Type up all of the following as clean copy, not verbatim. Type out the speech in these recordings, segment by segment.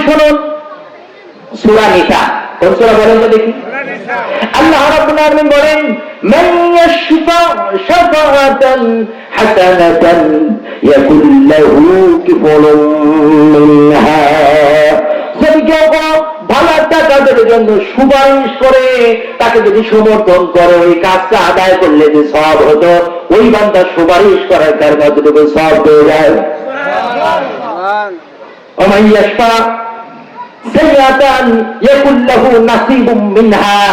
শুনুন সূরা নিসা, কোন সূরা বলেন তো দেখি? আল্লাহ রাব্বুল আলামিন বলেন মান ইয়াশফা শাফাআতান হাসানাতান ইয়াকুল লাহু কিফলুন মিনহা। যদি কেউ ভালো একটা কাজের জন্য সুপারিশ করে, তাকে যদি সমর্থন করে, ওই কাজটা আদায় করলে যে সওয়াব হতো, ওই বান্দা সুপারিশ করার কারণে যতটুকু সওয়াব পেয়ে যায়। ওমান ইয়াশফা সাইয়াতান ইয়াকুল লাহু নাসিবুম মিনহা।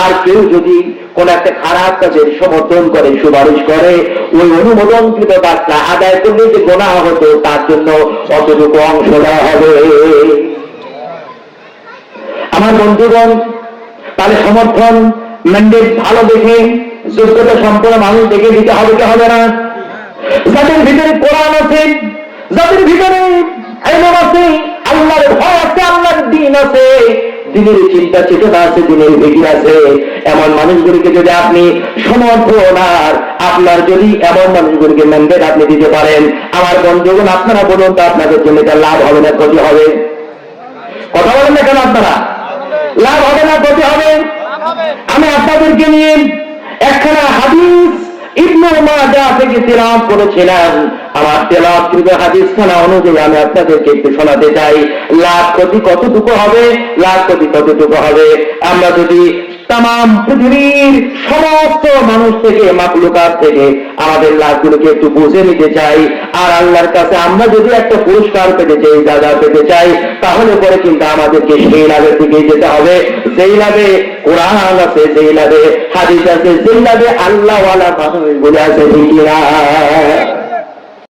আর কেউ যদি কোন একটা খারাপ কাজের সমর্থন করে, সুপারিশ করে, ওই অনুমোদনকৃত কাজটা আদায় করলে যে গুনাহ হতো, তার জন্য অতটুকু অংশ দেওয়া হবে। আমার বন্ধুগণ, তাহলে সমর্থন ম্যান্ডেট ভালো দেখে, যোগ্যতা সম্পন্ন মানুষ দেখে দিতে হবে কি হবে না? যাদের ভিতরে কোরআন আছে, যাদের ভিতরে ইলম আছে, আল্লাহর ভয় আছে, আল্লাহর দ্বীন আছে, দ্বীনের চিন্তা চেতনা আছে, দ্বীনের ফিকির আছে, এমন মানুষগুলিকে যদি আপনি সমর্থন আর আপনার যদি এমন মানুষগুলিকে ম্যান্ডেট আপনি দিতে পারেন, আমার বন্ধুগণ আপনারা বলুন তো আপনাদের জন্য এটা লাভ হবে না ক্ষতি হবে? কথা বলেন না কেন আপনারা? লাভ হবে না ক্ষতি হবে? আমি আপনাদেরকে নিয়ে একখানা হাদিস ইবনে মাজাহ থেকে তেলাওয়াত করেছিলাম। আমার তেলাওয়াতকৃত হাদিসখানা অনুযায়ী আমি আপনাদেরকে একটু শোনাতে চাই। লাভ ক্ষতি কতটুকু হবে, লাভ ক্ষতি কতটুকু হবে, আমরা যদি তাম পৃথিবীর সমস্ত মানুষ থেকে, মাখলুকাত থেকে আমাদের লাভগুলোকে একটু বুঝে নিতে চাই, আর আল্লাহর কাছে আমরা যদি একটা পুরস্কার পেতে চাই, জায়গা পেতে চাই, তাহলে পরে কিন্তু আমাদেরকে সেই লাভের দিকে যেতে হবে, যেই লাভে কোরআন আছে, যেই লাভে হাদিস আছে, যেই লাভে আল্লাহওয়ালা মানুষগুলো আছে, ঠিক না?